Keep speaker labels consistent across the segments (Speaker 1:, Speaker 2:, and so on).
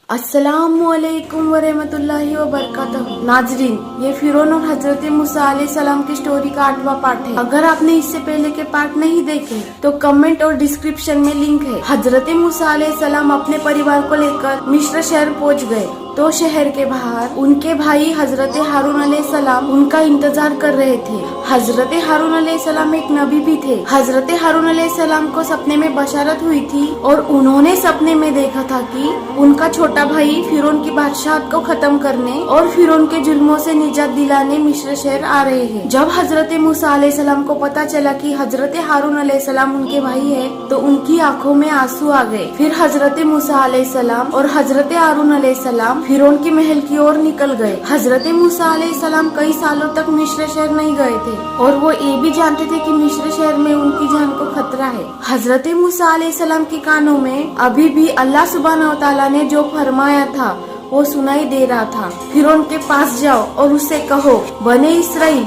Speaker 1: अस्सलामुअलैकुम वरहमतुल्लाहि वबरकातुहू। नाजरीन, ये फिरौन और हजरत मूसा अलैहिस्सलाम की स्टोरी का 8वां पार्ट है। अगर आपने इससे पहले के पार्ट नहीं देखे तो कमेंट और डिस्क्रिप्शन में लिंक है। हजरत मूसा अलैहिस्सलाम अपने परिवार को लेकर मिस्र शहर पहुंच गए तो शहर के बाहर उनके भाई हजरत हारून अलैहिस्सलाम उनका इंतजार कर रहे थे। हजरत हारून अलैहिस्सलाम एक नबी भी थे। हजरत हारून अलैहिस्सलाम को सपने में बशारत हुई थी और उन्होंने सपने में देखा था कि उनका छोटा भाई फिरौन की बादशाहत को खत्म करने और फिरौन के जुल्मों से निजात दिलाने मिस्र शहर आ रहे हैं। जब हजरत मूसा अलैहिस्सलाम को पता चला कि हजरत हारून अलैहिस्सलाम उनके भाई है तो उनकी आंखों में आंसू आ गए। फिर हजरत मूसा अलैहिस्सलाम और हजरत हारून अलैहिस्सलाम फिरौन के महल की ओर निकल गए। हजरत मूसा अलैहिस्सलाम कई सालों तक मिस्र शहर नहीं गए थे और वो ये भी जानते थे कि मिस्र शहर में उनकी जान को खतरा है। हजरत मूसा अलैहिस्सलाम के कानों में अभी भी अल्लाह सुब्हानहू व तआला ने जो फरमाया था वो सुनाई दे रहा था। फिरौन के पास जाओ और उससे कहो बने इस्राइल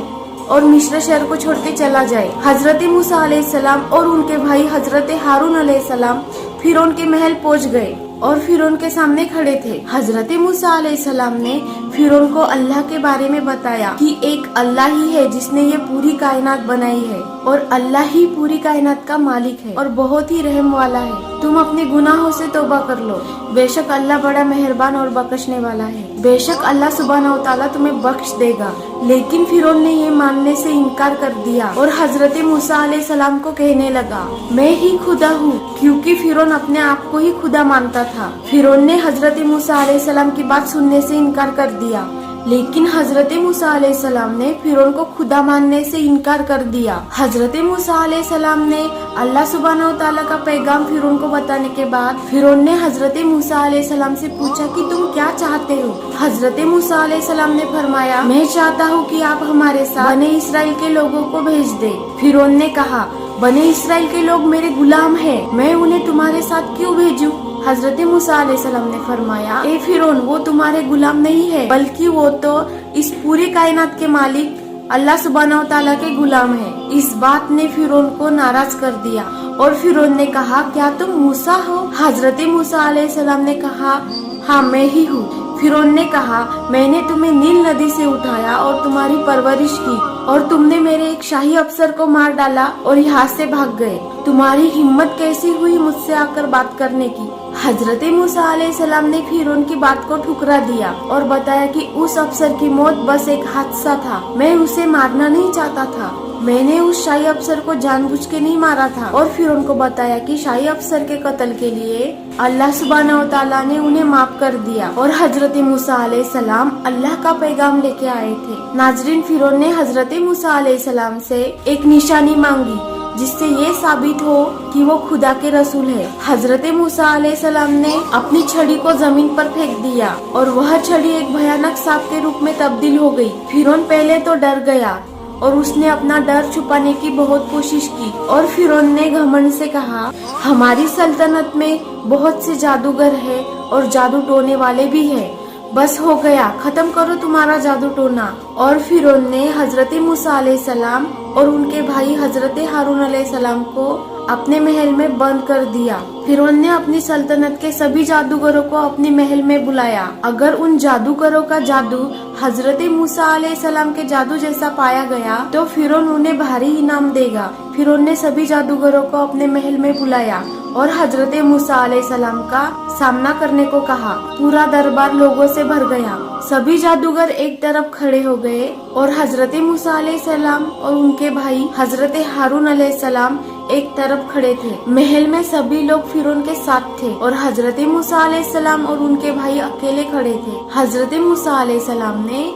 Speaker 1: और मिस्र शहर को छोड़ के चला जाए। हजरत मूसा अलैहिस्सलाम और उनके भाई हजरत हारून अलैहिस्सलाम फिरौन के महल पहुंच गए और फिरौन के सामने खड़े थे। हजरत मूसा अलैहिस्सलाम ने फिरौन को अल्लाह के बारे में बताया कि एक अल्लाह ही है जिसने ये पूरी कायनात बनाई है और अल्लाह ही पूरी कायनात का मालिक है और बहुत ही रहम वाला है। तुम अपने गुनाहों से तौबा कर लो, बेशक अल्लाह बड़ा मेहरबान और बख्शने वाला है। बेशक अल्लाह सुब्हानहू व तआला तुम्हें बख्श देगा। लेकिन फिरौन ने ये मानने से इनकार कर दिया और हजरत मूसा अलैहिस्सलाम को कहने लगा मैं ही खुदा हूँ, क्योंकि फिरौन अपने आप को ही खुदा मानता था। फिरौन ने हजरत मूसा अलैहिस्सलाम की बात सुनने से इनकार कर दिया, लेकिन हजरत मूसा अलैहिस्सलाम ने फिरौन को खुदा मानने से इनकार कर दिया। हजरत मूसा अलैहिस्सलाम ने अल्लाह सुब्हानहू व तआला का पैगाम फिरौन को बताने के बाद फिरौन ने हजरत मूसा अलैहिस्सलाम से पूछा कि तुम क्या चाहते हो। हजरत मूसा अलैहिस्सलाम ने फरमाया मैं चाहता हूँ कि आप हमारे साथ बने इस्राइल के लोगों को भेज दे। फिरौन ने कहा बने इस्राइल के लोग मेरे गुलाम हैं, मैं उन्हें तुम्हारे साथ क्यों भेजूं? हजरत मूसा अलैहिस्सलाम ने फरमाया ए फिरौन, वो तुम्हारे गुलाम नहीं है बल्कि वो तो इस पूरी कायनात के मालिक अल्लाह सुब्हानहू व तआला के गुलाम है। इस बात ने फिरौन को नाराज कर दिया और फिरौन ने कहा क्या तुम मूसा हो? हजरत मूसा अलैहिस्सलाम ने कहा हाँ मैं ही हूँ। फिरौन ने कहा मैंने तुम्हें नील नदी से उठाया और तुम्हारी परवरिश की और तुमने मेरे एक शाही अफसर को मार डाला और यहाँ से भाग गए। तुम्हारी हिम्मत कैसी हुई मुझसे आकर बात करने की? हजरत मूसा अलैहिस्सलाम ने फिरौन की बात को ठुकरा दिया और बताया कि उस अफसर की मौत बस एक हादसा था, मैं उसे मारना नहीं चाहता था, मैंने उस शाही अफसर को जानबूझ के नहीं मारा था। और फिरौन को बताया कि शाही अफसर के कत्ल के लिए अल्लाह सुब्हानहू व तआला ने उन्हें माफ कर दिया और हजरत मूसा अलैहिस्सलाम अल्लाह का पैगाम लेके आए थे। नाजरीन, फिरौन ने हजरत मूसा अलैहिस्सलाम से एक निशानी मांगी जिससे ये साबित हो कि वो खुदा के रसूल है। हजरत मूसा अलैहिस्सलाम ने अपनी छड़ी को जमीन पर फेंक दिया और वह छड़ी एक भयानक सांप के रूप में तब्दील हो गई। फिरौन पहले तो डर गया और उसने अपना डर छुपाने की बहुत कोशिश की और फिरौन ने घमंड से कहा हमारी सल्तनत में बहुत से जादूगर है और जादू टोने वाले भी है, बस हो गया, खत्म करो तुम्हारा जादू टोना। और फिरौन ने हजरत मूसा अलैहिस्सलाम और उनके भाई हजरत हारून अलैहिस्सलाम को अपने महल में बंद कर दिया। फिरौन ने अपनी सल्तनत के सभी जादूगरों को अपने महल में बुलाया। अगर उन जादूगरों का जादू हजरत मूसा अलैहिस्सलाम के जादू जैसा पाया गया तो फिरौन उन्हें भारी इनाम देगा। फिरौन ने सभी जादूगरों को अपने महल में बुलाया और हजरत मूसा अलैहिस्सलाम का सामना करने को कहा। पूरा दरबार लोगों से भर गया। सभी जादूगर एक तरफ खड़े हो गए और हजरत मूसा अलैहिस्सलाम और उनके भाई हजरत हारून अलैहिस्सलाम एक तरफ खड़े थे। महल में सभी लोग फिरौन के साथ थे और हजरत मूसा अलैहिस्सलाम और उनके भाई अकेले खड़े थे। हजरत मूसा अलैहिस्सलाम ने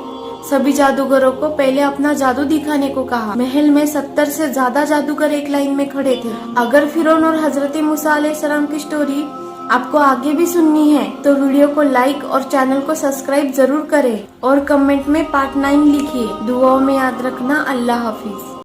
Speaker 1: सभी जादूगरों को पहले अपना जादू दिखाने को कहा। महल में 70 से ज्यादा जादूगर एक लाइन में खड़े थे। अगर फिरौन और हजरत मूसा अलैहिस्सलाम की स्टोरी आपको आगे भी सुननी है तो वीडियो को लाइक और चैनल को सब्सक्राइब जरूर करें और कमेंट में पार्ट 9 लिखिए। दुआओं में याद रखना। अल्लाह हाफिज।